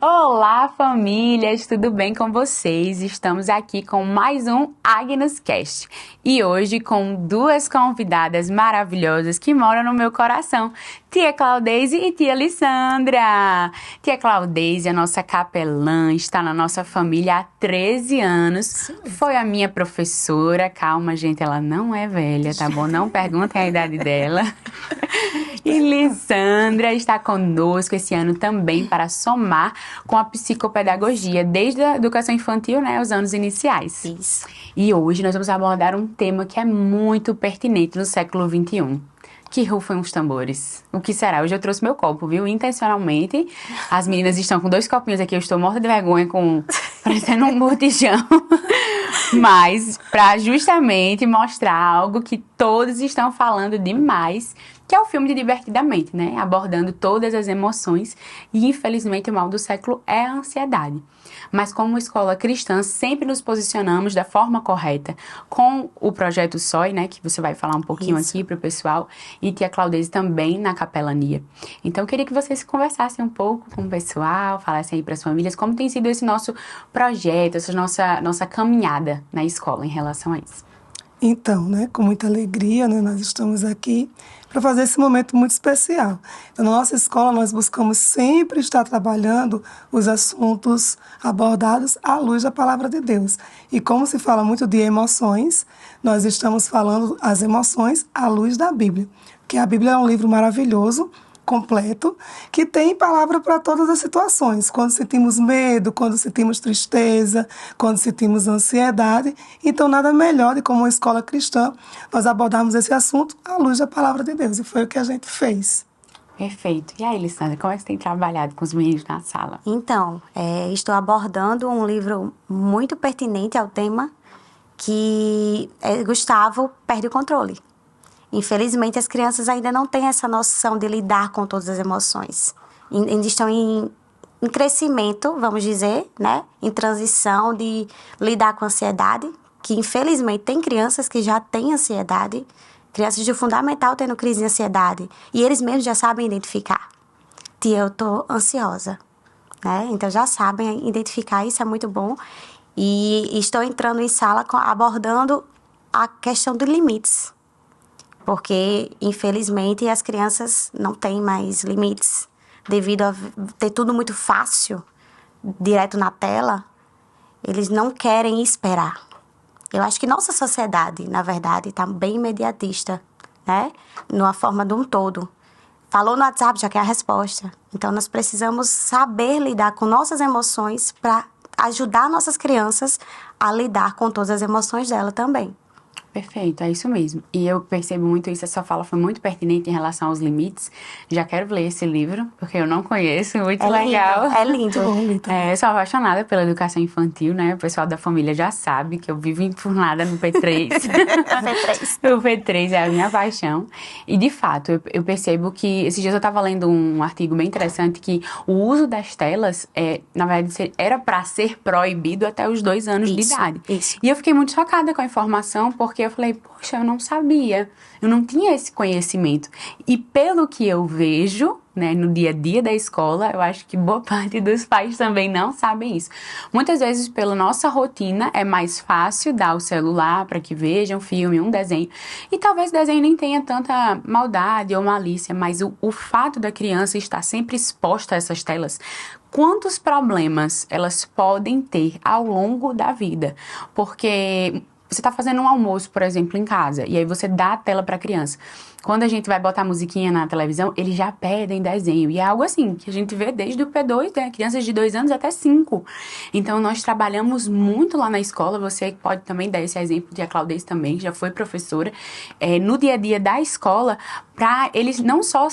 Olá, famílias! Tudo bem com vocês? Estamos aqui com mais um Agnus Cast e hoje com duas convidadas maravilhosas que moram no meu coração, Tia Claudeise e Tia Lissandra. Tia Claudeise, a nossa capelã, está na nossa família há 13 anos. Sim. Foi a minha professora. Calma, gente, ela não é velha, tá bom? Não perguntem a idade dela. E Lissandra está conosco esse ano também para somar com a psicopedagogia, desde a educação infantil, né, os anos iniciais. Isso. E hoje nós vamos abordar um tema que é muito pertinente no século XXI. Que rufem os tambores. O que será? Hoje eu trouxe meu copo, viu? Intencionalmente. As meninas estão com 2 copinhos aqui. Eu estou morta de vergonha parecendo um botijão. Mas para justamente mostrar algo que todos estão falando demais, que é o filme de Divertidamente, né? Abordando todas as emoções. E infelizmente o mal do século é a ansiedade. Mas como escola cristã, sempre nos posicionamos da forma correta com o projeto SOI, né, que você vai falar um pouquinho aqui para o pessoal, e Tia Claudeise também na capelania. Então, eu queria que vocês conversassem um pouco com o pessoal, falassem aí para as famílias como tem sido esse nosso projeto, essa nossa caminhada na escola em relação a isso. Então, né, com muita alegria, né, nós estamos aqui para fazer esse momento muito especial. Então, na nossa escola, nós buscamos sempre estar trabalhando os assuntos abordados à luz da Palavra de Deus. E como se fala muito de emoções, nós estamos falando as emoções à luz da Bíblia. Porque a Bíblia é um livro maravilhoso, completo, que tem palavra para todas as situações. Quando sentimos medo, quando sentimos tristeza, quando sentimos ansiedade. Então, nada melhor de como uma escola cristã nós abordarmos esse assunto à luz da palavra de Deus. E foi o que a gente fez. Perfeito. E aí, Lissandra, como é que você tem trabalhado com os meninos na sala? Então, estou abordando um livro muito pertinente ao tema, que é Gustavo Perde o Controle. Infelizmente, as crianças ainda não têm essa noção de lidar com todas as emoções. Ainda estão em crescimento, vamos dizer, né? Em transição de lidar com a ansiedade, que infelizmente tem crianças que já têm ansiedade, crianças de fundamental tendo crise de ansiedade, e eles mesmos já sabem identificar. Tia, eu estou ansiosa, né? Então já sabem identificar, isso é muito bom. E estou entrando em sala abordando a questão dos limites. Porque, infelizmente, as crianças não têm mais limites. Devido a ter tudo muito fácil, direto na tela, eles não querem esperar. Eu acho que nossa sociedade, na verdade, está bem imediatista, né? Numa forma de um todo. Falou no WhatsApp, já quer a resposta. Então, nós precisamos saber lidar com nossas emoções para ajudar nossas crianças a lidar com todas as emoções dela também. Perfeito, é isso mesmo. E eu percebo muito isso, essa fala foi muito pertinente em relação aos limites. Já quero ler esse livro, porque eu não conheço, muito legal. É lindo. Eu sou apaixonada pela educação infantil, né? O pessoal da família já sabe que eu vivo enfurnada no P3. P3. O P3 é a minha paixão. E, de fato, eu percebo que... Esses dias eu estava lendo um artigo bem interessante que o uso das telas, na verdade, era para ser proibido até os 2 anos de idade. Isso. E eu fiquei muito chocada com a informação, porque eu falei, poxa, eu não sabia, eu não tinha esse conhecimento. E pelo que eu vejo, né, no dia a dia da escola, eu acho que boa parte dos pais também não sabem isso. Muitas vezes, pela nossa rotina, é mais fácil dar o celular para que vejam um filme, um desenho. E talvez o desenho nem tenha tanta maldade ou malícia, mas o fato da criança estar sempre exposta a essas telas, quantos problemas elas podem ter ao longo da vida? Porque você está fazendo um almoço, por exemplo, em casa, e aí você dá a tela para a criança. Quando a gente vai botar musiquinha na televisão, eles já pedem desenho. E é algo assim, que a gente vê desde o P2, né? Crianças de 2 anos até 5. Então, nós trabalhamos muito lá na escola. Você pode também dar esse exemplo de a Claudeise também, que já foi professora, no dia a dia da escola, para eles não só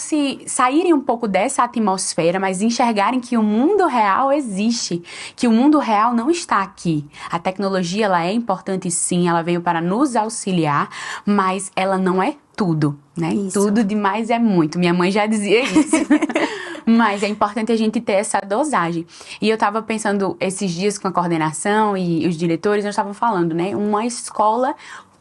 saírem um pouco dessa atmosfera, mas enxergarem que o mundo real existe, que o mundo real não está aqui. A tecnologia, ela é importante sim, ela veio para nos auxiliar, mas ela não é tudo, né? Isso. Tudo demais é muito. Minha mãe já dizia isso. Mas é importante a gente ter essa dosagem. E eu tava pensando esses dias com a coordenação e os diretores, nós estávamos falando, né? Uma escola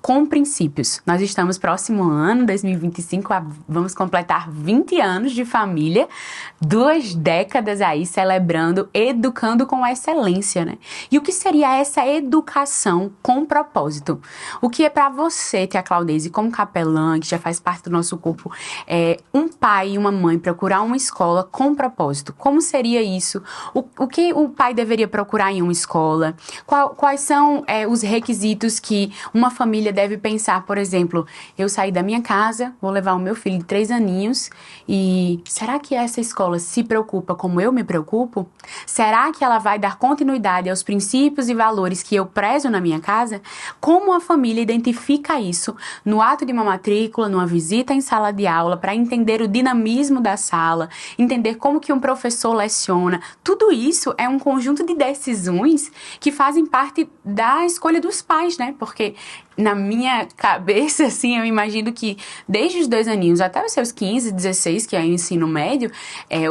com princípios. Nós estamos próximo ano, 2025, vamos completar 20 anos de família, 2 décadas aí celebrando, educando com excelência, né? E o que seria essa educação com propósito? O que é para você, tia Claudese, como capelã, que já faz parte do nosso corpo, um pai e uma mãe procurar uma escola com propósito? Como seria isso? O que o pai deveria procurar em uma escola? Quais são os requisitos que uma família deve pensar? Por exemplo, eu saí da minha casa, vou levar o meu filho de 3 aninhos e será que essa escola se preocupa como eu me preocupo? Será que ela vai dar continuidade aos princípios e valores que eu prezo na minha casa? Como a família identifica isso no ato de uma matrícula, numa visita em sala de aula, para entender o dinamismo da sala, entender como que um professor leciona? Tudo isso é um conjunto de decisões que fazem parte da escolha dos pais, né? Porque na minha cabeça, assim, eu imagino que desde os 2 aninhos até os seus 15, 16, que é o ensino médio,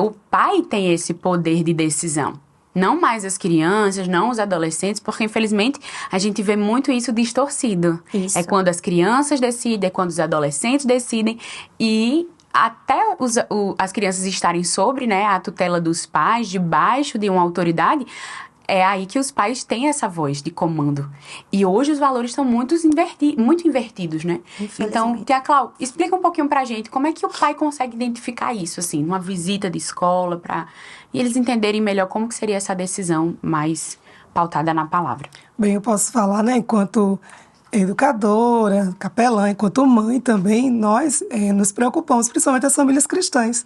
o pai tem esse poder de decisão. Não mais as crianças, não os adolescentes, porque infelizmente a gente vê muito isso distorcido. Isso. É quando as crianças decidem, é quando os adolescentes decidem e até as crianças estarem sobre, né, a tutela dos pais, debaixo de uma autoridade, é aí que os pais têm essa voz de comando. E hoje os valores estão muito invertidos, né? Então, tia Clau, explica um pouquinho pra gente como é que o pai consegue identificar isso, assim, numa visita de escola, e eles entenderem melhor como que seria essa decisão mais pautada na palavra. Bem, eu posso falar, né, enquanto educadora, capelã, enquanto mãe também, nós nos preocupamos, principalmente as famílias cristãs.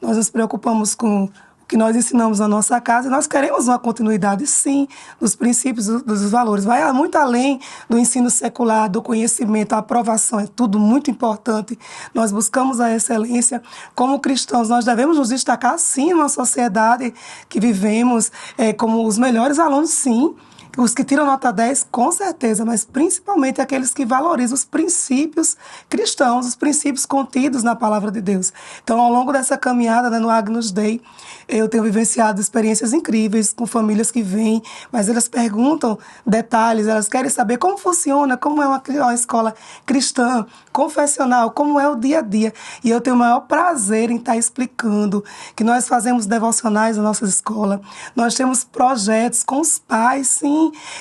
Nós nos preocupamos com que nós ensinamos na nossa casa, e nós queremos uma continuidade, sim, dos princípios, dos valores. Vai muito além do ensino secular, do conhecimento, a aprovação, é tudo muito importante. Nós buscamos a excelência. Como cristãos, nós devemos nos destacar, sim, numa sociedade que vivemos como os melhores alunos, sim. Os que tiram nota 10, com certeza, mas principalmente aqueles que valorizam os princípios cristãos, os princípios contidos na palavra de Deus. Então, ao longo dessa caminhada, né, no Agnus Dei, eu tenho vivenciado experiências incríveis com famílias que vêm, mas elas perguntam detalhes, elas querem saber como funciona, como é uma escola cristã, confessional, como é o dia a dia. E eu tenho o maior prazer em estar explicando que nós fazemos devocionais na nossa escola, nós temos projetos com os pais, sim.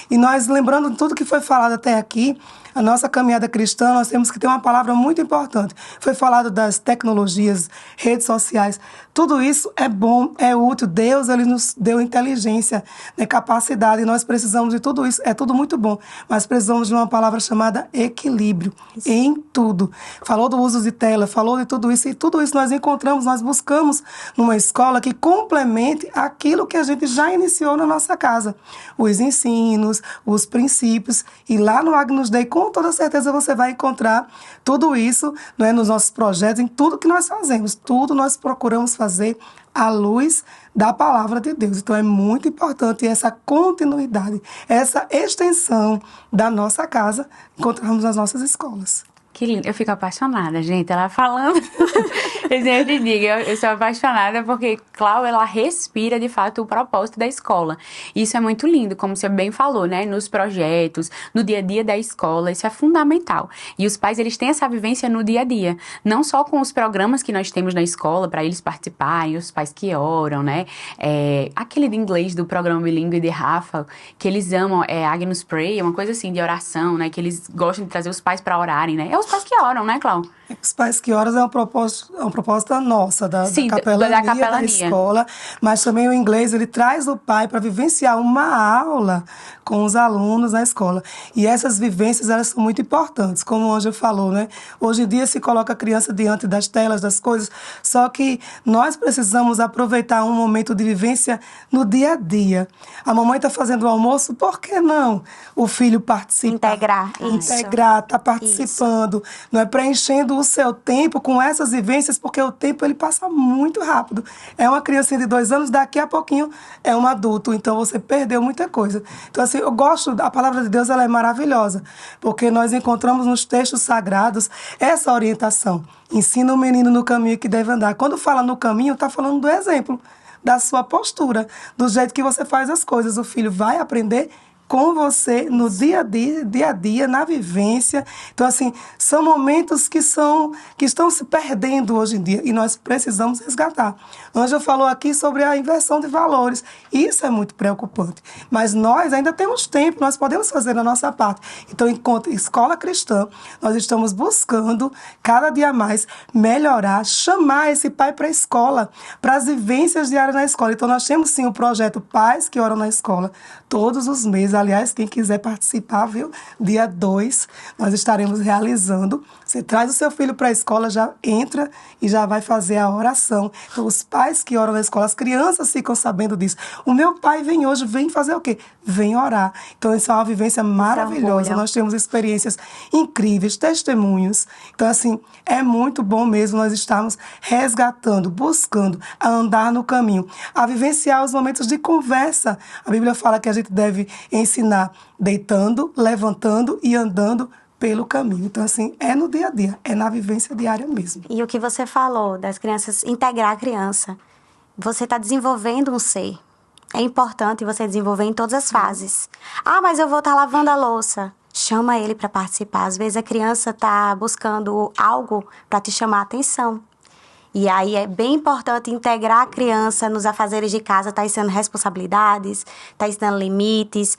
E nós, lembrando de tudo que foi falado até aqui, a nossa caminhada cristã, nós temos que ter uma palavra muito importante. Foi falado das tecnologias, redes sociais. Tudo isso é bom, é útil. Deus, Ele nos deu inteligência, né, capacidade. E nós precisamos de tudo isso. É tudo muito bom. Mas precisamos de uma palavra chamada equilíbrio. Isso. Em tudo. Falou do uso de tela, falou de tudo isso. E tudo isso nós encontramos, nós buscamos numa escola que complemente aquilo que a gente já iniciou na nossa casa. Os ensinos, os princípios. E lá no Agnus Dei, com toda certeza você vai encontrar tudo isso, né, nos nossos projetos, em tudo que nós fazemos. Tudo nós procuramos fazer à luz da palavra de Deus. Então é muito importante essa continuidade, essa extensão da nossa casa, encontrarmos nas nossas escolas. Que lindo. Eu fico apaixonada, gente. Ela falando. Eu sempre digo, eu sou apaixonada porque Clau, ela respira de fato o propósito da escola. Isso é muito lindo, como você bem falou, né? Nos projetos, no dia a dia da escola, isso é fundamental. E os pais, eles têm essa vivência no dia a dia. Não só com os programas que nós temos na escola para eles participarem, os pais que oram, né? Aquele de inglês do programa bilíngue de Rafa, que eles amam, Agnus Pray, uma coisa assim de oração, né? Que eles gostam de trazer os pais para orarem, né? É os pais que oram, né, Clau? Os pais que oram é uma proposta nossa, da capelania, da escola, mas também o inglês, ele traz o pai para vivenciar uma aula com os alunos na escola. E essas vivências, elas são muito importantes, como o Ângelo falou, né? Hoje em dia se coloca a criança diante das telas, das coisas, só que nós precisamos aproveitar um momento de vivência no dia a dia. A mamãe está fazendo o almoço, por que não o filho participar? Integrar, tá participando, não é, preenchendo o seu tempo com essas vivências, porque o tempo ele passa muito rápido. É uma criancinha de 2 anos, daqui a pouquinho é um adulto, então você perdeu muita coisa. Então, assim, eu gosto, a palavra de Deus, ela é maravilhosa, porque nós encontramos nos textos sagrados essa orientação. Ensina o menino no caminho que deve andar. Quando fala no caminho, está falando do exemplo, da sua postura, do jeito que você faz as coisas. O filho vai aprender com você no dia a dia, na vivência. Então, assim, são momentos que estão se perdendo hoje em dia e nós precisamos resgatar. Ângela falou aqui sobre a inversão de valores. Isso é muito preocupante. Mas nós ainda temos tempo, nós podemos fazer a nossa parte. Então, enquanto escola cristã, nós estamos buscando cada dia mais melhorar, chamar esse pai para a escola, para as vivências diárias na escola. Então, nós temos sim o projeto Pais que Oram na Escola, todos os meses. Aliás, quem quiser participar, viu? Dia 2, nós estaremos realizando. Você traz o seu filho para a escola, já entra e já vai fazer a oração. Então, os pais que oram na escola, as crianças ficam sabendo disso. O meu pai vem hoje, vem fazer o quê? Vem orar. Então, isso é uma vivência maravilhosa. Nós temos experiências incríveis, testemunhos. Então, assim, é muito bom mesmo nós estarmos resgatando, buscando a andar no caminho, a vivenciar os momentos de conversa. A Bíblia fala que a gente deve ensinar deitando, levantando e andando pelo caminho. Então, assim, é no dia a dia, é na vivência diária mesmo. E o que você falou das crianças, integrar a criança, você está desenvolvendo um ser. É importante você desenvolver em todas as fases. Ah, mas eu vou estar lavando a louça. Chama ele para participar. Às vezes a criança está buscando algo para te chamar a atenção. E aí é bem importante integrar a criança nos afazeres de casa, tá ensinando responsabilidades, tá ensinando limites.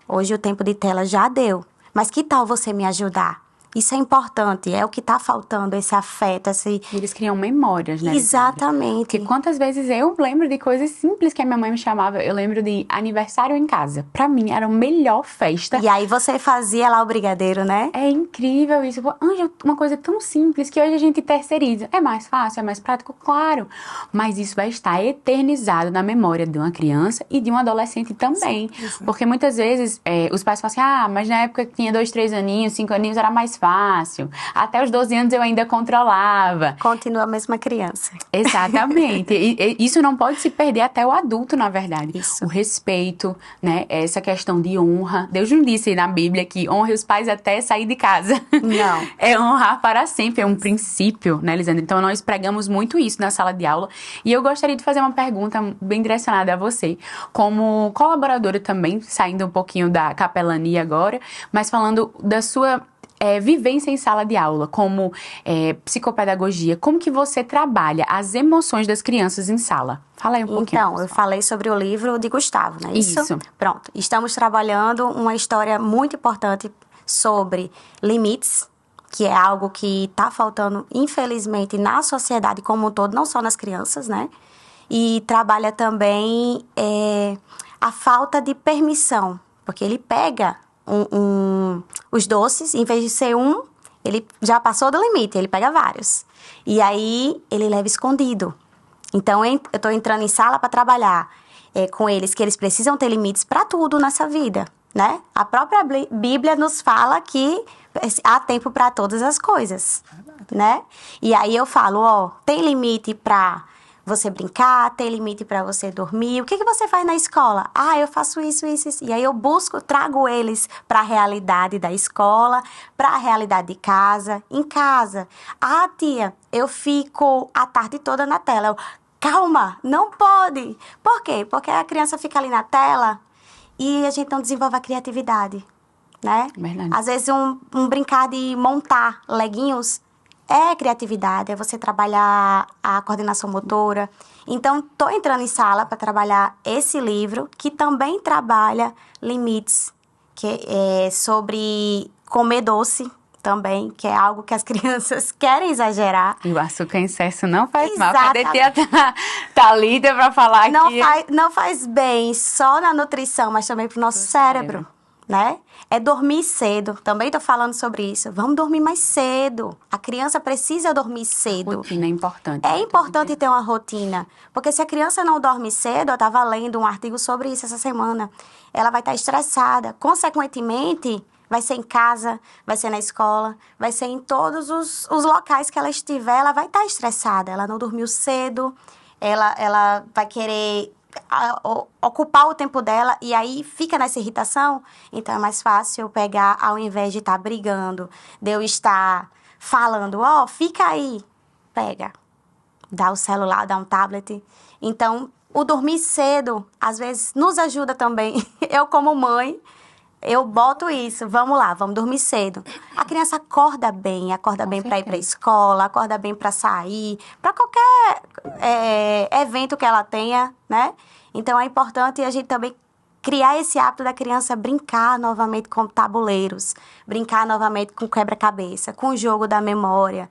Hoje o tempo de tela já deu, mas que tal você me ajudar? Isso é importante, é o que está faltando, esse afeto, esse... Eles criam memórias, né? Exatamente. Porque quantas vezes eu lembro de coisas simples que a minha mãe me chamava. Eu lembro de aniversário em casa. Pra mim, era a melhor festa. E aí você fazia lá o brigadeiro, né? É incrível isso. Ângela, uma coisa tão simples que hoje a gente terceiriza. É mais fácil, é mais prático? Claro. Mas isso vai estar eternizado na memória de uma criança e de um adolescente também. Sim. Porque muitas vezes os pais falam assim, mas na época que tinha 2, 3 aninhos, 5 aninhos, era mais fácil. Até os 12 anos eu ainda controlava. Continua a mesma criança. Exatamente. E isso não pode se perder até o adulto, na verdade. Isso. O respeito, né? Essa questão de honra. Deus não disse na Bíblia que honre os pais até sair de casa. Não. É honrar para sempre, é um princípio, né, Lisandra? Então, nós pregamos muito isso na sala de aula. E eu gostaria de fazer uma pergunta bem direcionada a você, como colaboradora também, saindo um pouquinho da capelania agora, mas falando da sua vivência em sala de aula, como psicopedagogia, como que você trabalha as emoções das crianças em sala? Fala aí um pouquinho. Então, eu falei sobre o livro de Gustavo, não é isso? Isso. Pronto. Estamos trabalhando uma história muito importante sobre limites, que é algo que está faltando, infelizmente, na sociedade como um todo, não só nas crianças, né? E trabalha também a falta de permissão, porque ele pega os doces, em vez de ser ele já passou do limite, ele pega vários. E aí, ele leva escondido. Então, eu estou entrando em sala para trabalhar com eles, que eles precisam ter limites para tudo nessa vida, né? A própria Bíblia nos fala que há tempo para todas as coisas, né? E aí eu falo, tem limite para você brincar, tem limite para você dormir. O que você faz na escola? Eu faço isso. E aí eu trago eles para a realidade da escola, para a realidade de casa. Em casa, tia, eu fico a tarde toda na tela. Calma, não pode. Por quê? Porque a criança fica ali na tela e a gente não desenvolve a criatividade, né? Verdade. Às vezes um brincar de montar leguinhos é criatividade, é você trabalhar a coordenação motora. Então, estou entrando em sala para trabalhar esse livro, que também trabalha limites, que é sobre comer doce também, que é algo que as crianças querem exagerar. E o açúcar em excesso não faz mal. Exatamente. Cadê a Thalita para falar aqui? Não faz bem só na nutrição, mas também para o nosso cérebro, né? É dormir cedo. Também estou falando sobre isso. Vamos dormir mais cedo. A criança precisa dormir cedo. Rotina é importante. É importante ter uma rotina. Porque se a criança não dorme cedo, eu estava lendo um artigo sobre isso essa semana, ela vai estar estressada. Consequentemente, vai ser em casa, vai ser na escola, vai ser em todos os locais que ela estiver, ela vai estar estressada. Ela não dormiu cedo, ela vai querer ocupar o tempo dela e aí fica nessa irritação. Então é mais fácil eu pegar, ao invés de estar brigando, de eu estar falando, fica aí, pega, dar o celular, dar um tablet. Então, o dormir cedo, às vezes, nos ajuda também. Eu, como mãe, eu boto isso. Vamos lá, vamos dormir cedo. A criança acorda bem para ir para a escola, acorda bem para sair, para qualquer evento que ela tenha, né? Então, é importante a gente também criar esse hábito da criança brincar novamente com tabuleiros, brincar novamente com quebra-cabeça, com o jogo da memória,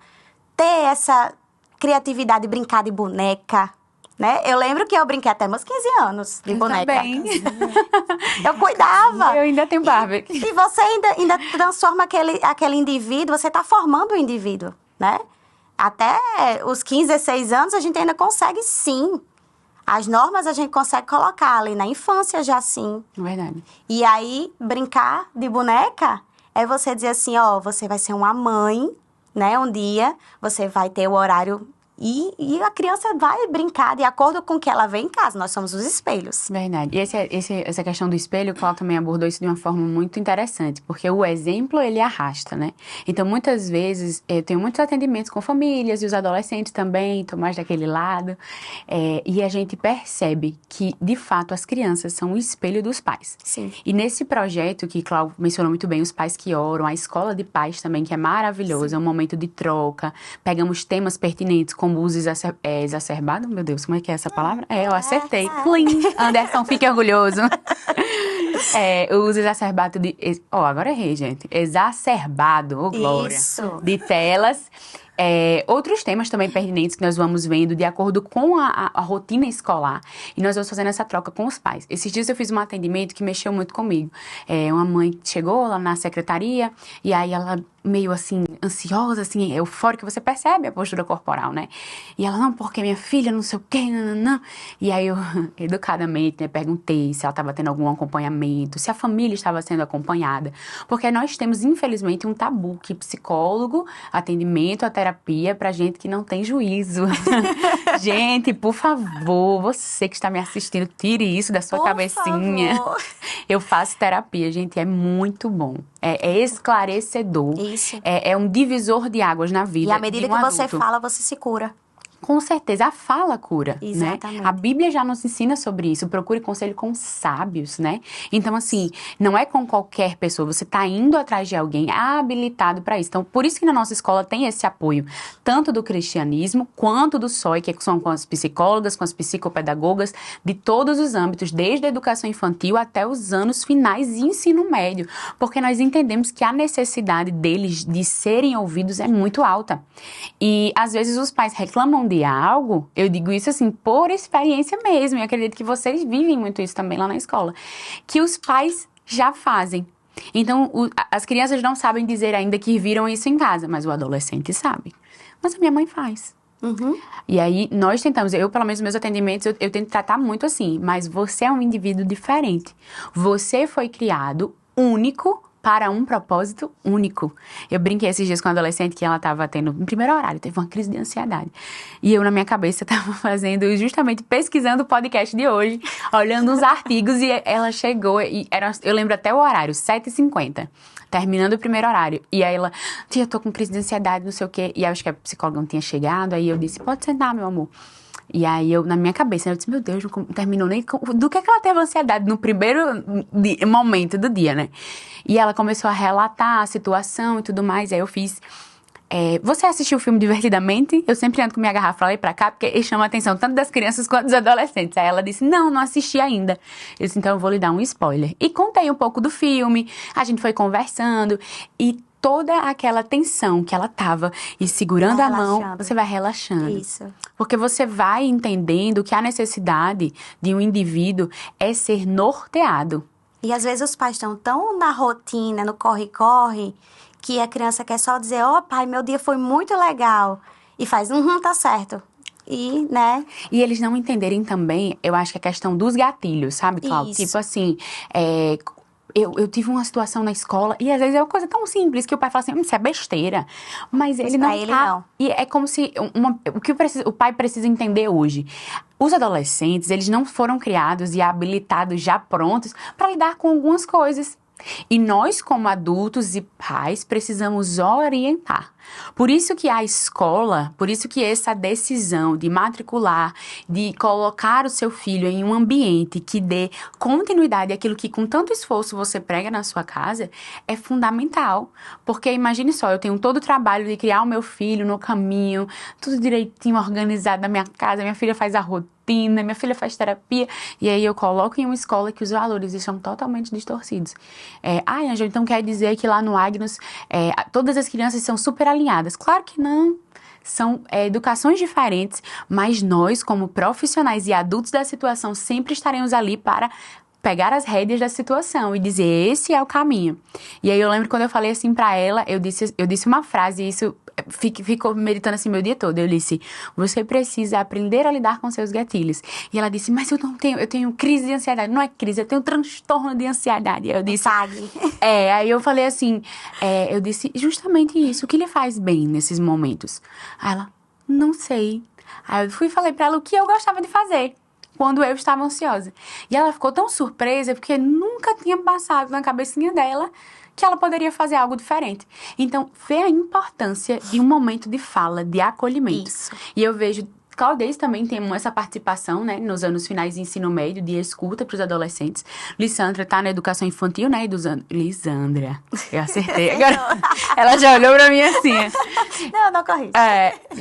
ter essa criatividade de brincar de boneca, né? Eu lembro que eu brinquei até meus 15 anos de boneca. Também. Eu cuidava. Eu ainda tenho Barbie. E você ainda transforma aquele indivíduo, você está formando o indivíduo, né? Até os 15, 16 anos a gente ainda consegue, sim. As normas a gente consegue colocar ali na infância já, sim. Verdade. E aí, brincar de boneca é você dizer assim, ó, você vai ser uma mãe, né? Um dia você vai ter o horário e a criança vai brincar de acordo com o que ela vê em casa. Nós somos os espelhos. Verdade. E essa questão do espelho, o Cláudio também abordou isso de uma forma muito interessante, porque o exemplo, ele arrasta, né? Então, muitas vezes, eu tenho muitos atendimentos com famílias e os adolescentes também, tô mais daquele lado, e a gente percebe que, de fato, as crianças são o espelho dos pais. Sim. E nesse projeto, que Cláudio mencionou muito bem, os pais que oram, a escola de pais também, que é maravilhosa, é um momento de troca, pegamos temas pertinentes como o uso exacerbado, meu Deus, como é que é essa palavra? Eu acertei. Clean. Anderson, fique orgulhoso. O uso exacerbado de... agora errei, gente. Exacerbado, oh glória. Isso. De telas. Outros temas também pertinentes que nós vamos vendo de acordo com a rotina escolar. E nós vamos fazendo essa troca com os pais. Esses dias eu fiz um atendimento que mexeu muito comigo. Uma mãe chegou lá na secretaria e aí ela meio assim, ansiosa, assim, eufórica, você percebe a postura corporal, né? E ela, não, porque minha filha, não sei o quê, não. E aí eu, educadamente, né, perguntei se ela estava tendo algum acompanhamento, se a família estava sendo acompanhada. Porque nós temos, infelizmente, um tabu que psicólogo, atendimento, a terapia, pra gente que não tem juízo. Gente, por favor, você que está me assistindo, tire isso da sua cabecinha. Favor. Eu faço terapia, gente, é muito bom. É esclarecedor. Isso. É um divisor de águas na vida. E à medida de um que você adulto. fala, você se cura. Com certeza, a fala cura, Exatamente. né? A Bíblia já nos ensina sobre isso. Procure conselho com sábios, né? Então, assim, não é com qualquer pessoa. Você está indo atrás de alguém habilitado para isso. Então, por isso que na nossa escola tem esse apoio, tanto do cristianismo quanto do SOI, que são com as psicólogas, com as psicopedagogas, de todos os âmbitos, desde a educação infantil até os anos finais e ensino médio. Porque nós entendemos que a necessidade deles de serem ouvidos é muito alta. E, às vezes, os pais reclamam de algo, eu digo isso assim, por experiência mesmo, e acredito que vocês vivem muito isso também lá na escola, que os pais já fazem. Então, as crianças não sabem dizer ainda que viram isso em casa, mas o adolescente sabe. Mas a minha mãe faz. Uhum. E aí, nós tentamos, pelo menos nos meus atendimentos, eu tento tratar muito assim, mas você é um indivíduo diferente. Você foi criado único para um propósito único. Eu brinquei esses dias com uma adolescente que ela estava tendo, no primeiro horário, teve uma crise de ansiedade. E eu, na minha cabeça, estava justamente pesquisando o podcast de hoje, olhando uns artigos, e ela chegou, eu lembro até o horário, 7h50, terminando o primeiro horário. E aí ela, tia, eu tô com crise de ansiedade, não sei o quê. E aí, acho que a psicóloga não tinha chegado, aí eu disse, pode sentar, meu amor. E aí, na minha cabeça, eu disse, meu Deus, não terminou nem... Do que ela teve ansiedade no primeiro momento do dia, né? E ela começou a relatar a situação e tudo mais. Aí eu fiz... você assistiu o filme Divertidamente? Eu sempre ando com minha garrafa lá e pra cá, porque ele chama a atenção tanto das crianças quanto dos adolescentes. Aí ela disse, não assisti ainda. Eu disse, então eu vou lhe dar um spoiler. E contei um pouco do filme, a gente foi conversando e... toda aquela tensão que ela tava e segurando a mão, você vai relaxando. Isso. Porque você vai entendendo que a necessidade de um indivíduo é ser norteado. E às vezes os pais estão tão na rotina, no corre-corre, que a criança quer só dizer, pai, meu dia foi muito legal. E faz, tá certo. E, né? E eles não entenderem também, eu acho que a questão dos gatilhos, sabe, Cláudia? Isso. Tipo assim, eu tive uma situação na escola, e às vezes é uma coisa tão simples que o pai fala assim, isso é besteira. Mas ele não ele não. E é como se, o que o pai precisa entender hoje. Os adolescentes, eles não foram criados e habilitados já prontos para lidar com algumas coisas. E nós, como adultos e pais, precisamos orientar. Por isso que a escola, por isso que essa decisão de matricular, de colocar o seu filho em um ambiente que dê continuidade àquilo que com tanto esforço você prega na sua casa, é fundamental. Porque imagine só, eu tenho todo o trabalho de criar o meu filho no caminho, tudo direitinho, organizado na minha casa, minha filha faz a rotina, minha filha faz terapia, e aí eu coloco em uma escola que os valores estão totalmente distorcidos. Ângela, então quer dizer que lá no Agnus todas as crianças são super alinhadas? Claro que não. São educações diferentes, mas nós, como profissionais e adultos da situação, sempre estaremos ali para pegar as rédeas da situação e dizer, esse é o caminho. E aí eu lembro quando eu falei assim pra ela, eu disse uma frase, e isso ficou meditando assim meu dia todo. Eu disse, você precisa aprender a lidar com seus gatilhos. E ela disse, mas eu tenho crise de ansiedade. Não é crise, eu tenho transtorno de ansiedade. Eu disse, aí eu falei assim, eu disse justamente isso, o que lhe faz bem nesses momentos? Aí ela, não sei. Aí eu fui e falei pra ela o que eu gostava de fazer quando eu estava ansiosa. E ela ficou tão surpresa, porque nunca tinha passado na cabecinha dela que ela poderia fazer algo diferente. Então, vê a importância de um momento de fala, de acolhimento. Isso. E eu vejo, Claudez também tem essa participação, né, nos anos finais de ensino médio, de escuta para os adolescentes. Lissandra tá na educação infantil, né, Lisandra, eu acertei. Agora, ela já olhou para mim assim. Não corri.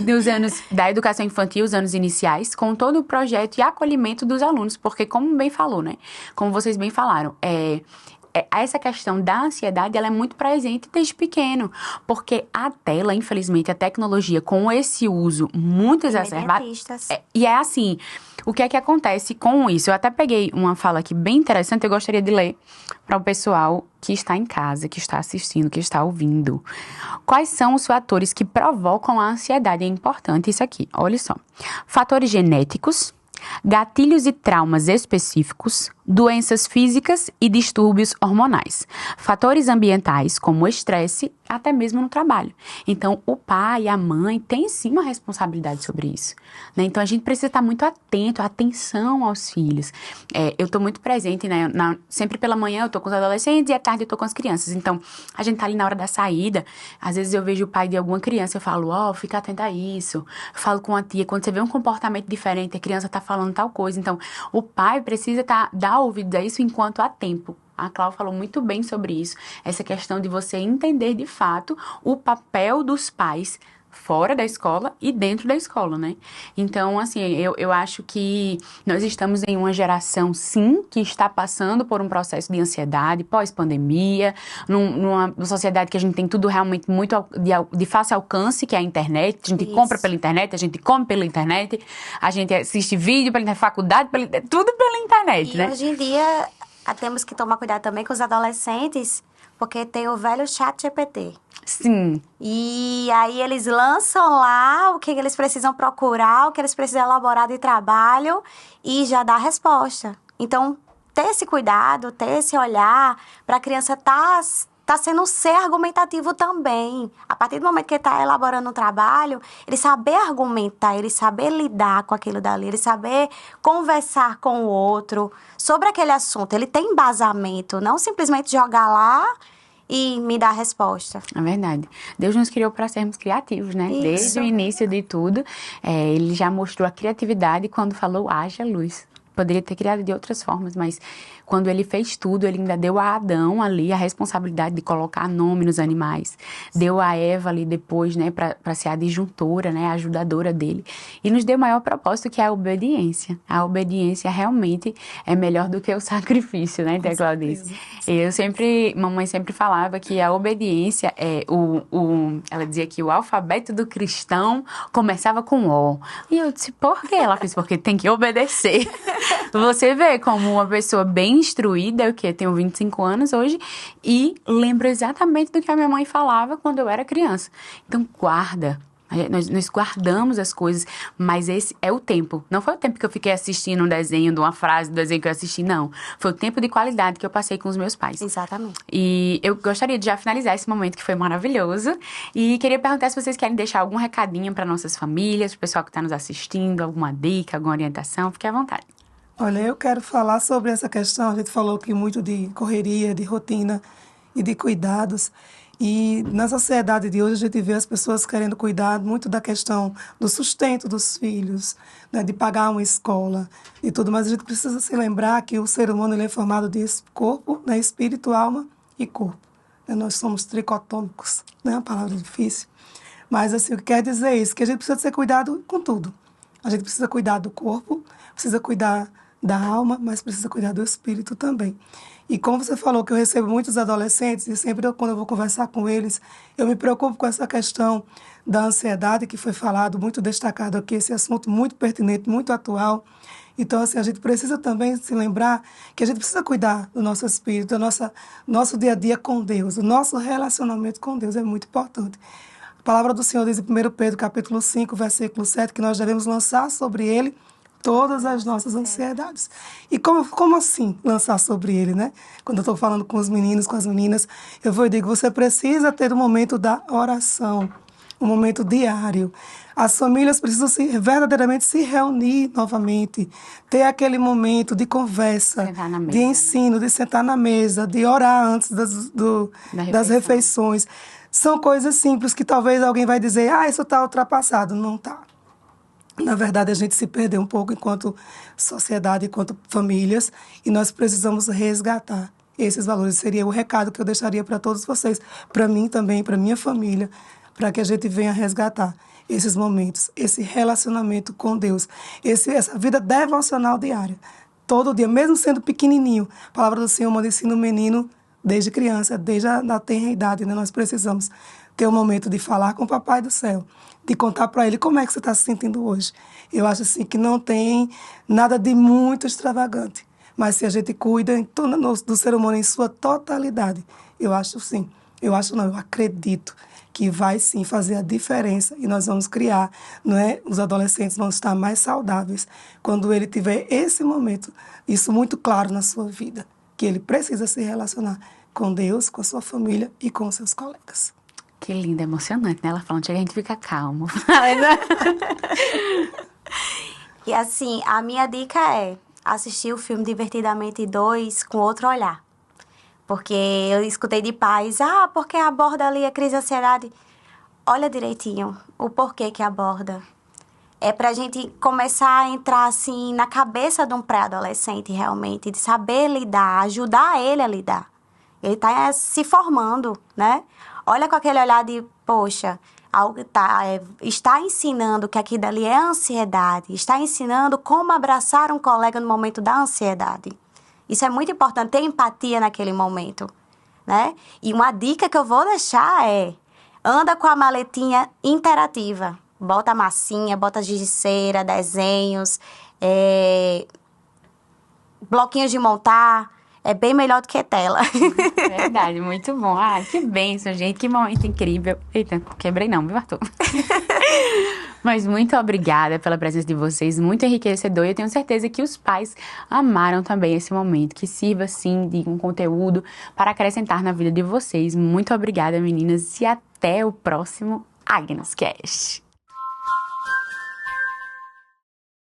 Dos anos da educação infantil, os anos iniciais, com todo o projeto e acolhimento dos alunos, porque como bem falou, né, como vocês bem falaram, essa questão da ansiedade, ela é muito presente desde pequeno, porque a tela, infelizmente, a tecnologia com esse uso muito exacerbado, e é assim, o que é que acontece com isso? Eu até peguei uma fala aqui bem interessante, eu gostaria de ler para o pessoal que está em casa, que está assistindo, que está ouvindo. Quais são os fatores que provocam a ansiedade? É importante isso aqui, olha só. Fatores genéticos, gatilhos e traumas específicos, doenças físicas e distúrbios hormonais, fatores ambientais como o estresse, até mesmo no trabalho. Então, o pai e a mãe têm sim uma responsabilidade sobre isso, né? Então, a gente precisa estar muito atento, atenção aos filhos. Eu estou muito presente, né? Sempre pela manhã eu estou com os adolescentes e à tarde eu estou com as crianças. Então, a gente tá ali na hora da saída, às vezes eu vejo o pai de alguma criança, eu falo, fica atenta a isso. Eu falo com a tia, quando você vê um comportamento diferente, a criança tá falando tal coisa. Então, o pai precisa dar ouvidos a isso enquanto há tempo. A Cláudia falou muito bem sobre isso. Essa questão de você entender, de fato, o papel dos pais fora da escola e dentro da escola, né? Então, assim, eu acho que nós estamos em uma geração, sim, que está passando por um processo de ansiedade pós-pandemia, numa sociedade que a gente tem tudo realmente muito de fácil alcance, que é a internet. A gente compra pela internet, a gente come pela internet, a gente assiste vídeo pela internet, faculdade pela internet, tudo pela internet, né? E hoje em dia, temos que tomar cuidado também com os adolescentes, porque tem o velho chat GPT. Sim. E aí eles lançam lá o que eles precisam procurar, o que eles precisam elaborar de trabalho e já dá a resposta. Então, ter esse cuidado, ter esse olhar para a criança tá sendo um ser argumentativo também. A partir do momento que ele está elaborando um trabalho, ele saber argumentar, ele saber lidar com aquilo dali, ele saber conversar com o outro sobre aquele assunto. Ele tem embasamento, não simplesmente jogar lá e me dar a resposta. É verdade. Deus nos criou para sermos criativos, né? Isso. Desde o início de tudo, ele já mostrou a criatividade quando falou haja luz. Poderia ter criado de outras formas, mas quando ele fez tudo, ele ainda deu a Adão ali a responsabilidade de colocar nome nos animais. Deu a Eva ali depois, né, para ser a disjuntora, né, a ajudadora dele. E nos deu o maior propósito, que é a obediência. A obediência realmente é melhor do que o sacrifício, né, Claudice? Mamãe sempre falava que a obediência ela dizia que o alfabeto do cristão começava com O. E eu disse, por quê? Ela fez, porque tem que obedecer. Você vê como uma pessoa bem instruída, eu tenho 25 anos hoje, e lembro exatamente do que a minha mãe falava quando eu era criança. Então, guarda. Nós guardamos as coisas, mas esse é o tempo. Não foi o tempo que eu fiquei assistindo um desenho, de uma frase do desenho que eu assisti, não. Foi o tempo de qualidade que eu passei com os meus pais. Exatamente. E eu gostaria de já finalizar esse momento que foi maravilhoso. E queria perguntar se vocês querem deixar algum recadinho para nossas famílias, para o pessoal que está nos assistindo, alguma dica, alguma orientação, fique à vontade. Olha, eu quero falar sobre essa questão. A gente falou aqui muito de correria, de rotina e de cuidados. E na sociedade de hoje a gente vê as pessoas querendo cuidar muito da questão do sustento dos filhos, né, de pagar uma escola e tudo, mas a gente precisa se lembrar que o ser humano ele é formado de corpo, né, espírito, alma e corpo. Nós somos tricotômicos, né, uma palavra difícil. Mas assim, o que quer dizer isso? Que a gente precisa ser cuidado com tudo. A gente precisa cuidar do corpo, precisa cuidar da alma, mas precisa cuidar do espírito também. E como você falou que eu recebo muitos adolescentes, e sempre quando eu vou conversar com eles, eu me preocupo com essa questão da ansiedade, que foi falado, muito destacado aqui, esse assunto muito pertinente, muito atual. Então, assim, a gente precisa também se lembrar que a gente precisa cuidar do nosso espírito, do nosso dia a dia com Deus. O nosso relacionamento com Deus é muito importante. A palavra do Senhor diz em 1 Pedro, capítulo 5, versículo 7, que nós devemos lançar sobre Ele todas as nossas ansiedades. E como assim lançar sobre Ele, né? Quando eu estou falando com os meninos, com as meninas, eu vou e digo, você precisa ter um momento da oração, um momento diário. As famílias precisam verdadeiramente se reunir novamente, ter aquele momento de conversa, de ensino, de sentar na mesa, de orar antes das refeições. São coisas simples que talvez alguém vai dizer, isso está ultrapassado. Não está. Na verdade, a gente se perdeu um pouco enquanto sociedade, enquanto famílias, e nós precisamos resgatar esses valores. Seria o recado que eu deixaria para todos vocês, para mim também, para minha família, para que a gente venha resgatar esses momentos, esse relacionamento com Deus, essa vida devocional diária. Todo dia, mesmo sendo pequenininho, a palavra do Senhor manda ensina o menino desde criança, desde a tenra idade, né? Nós precisamos ter um momento de falar com o Papai do Céu, de contar para ele como é que você está se sentindo hoje. Eu acho assim que não tem nada de muito extravagante, mas se a gente cuida do ser humano em sua totalidade, eu acho sim, eu acredito que vai sim fazer a diferença e nós vamos criar, não é? Os adolescentes vão estar mais saudáveis quando ele tiver esse momento, isso muito claro na sua vida, que ele precisa se relacionar com Deus, com a sua família e com os seus colegas. Que lindo, emocionante, né? Ela falando, chega, a gente fica calmo. E assim, a minha dica é assistir o filme Divertidamente 2 com outro olhar. Porque eu escutei de pais, porque aborda ali a crise de ansiedade. Olha direitinho o porquê que aborda. É pra gente começar a entrar assim na cabeça de um pré-adolescente realmente, de saber lidar, ajudar ele a lidar. Ele tá se formando, né? Olha com aquele olhar de, poxa, está ensinando que aquilo dali é ansiedade, está ensinando como abraçar um colega no momento da ansiedade. Isso é muito importante, ter empatia naquele momento, né? E uma dica que eu vou deixar é, anda com a maletinha interativa. Bota massinha, bota giz de cera, desenhos, bloquinhos de montar. É bem melhor do que tela. Verdade, muito bom. Que bênção, gente. Que momento incrível. Eita, quebrei não, viu, Arthur? Mas muito obrigada pela presença de vocês, muito enriquecedor. E eu tenho certeza que os pais amaram também esse momento, que sirva, sim, de um conteúdo para acrescentar na vida de vocês. Muito obrigada, meninas, e até o próximo Agnescast.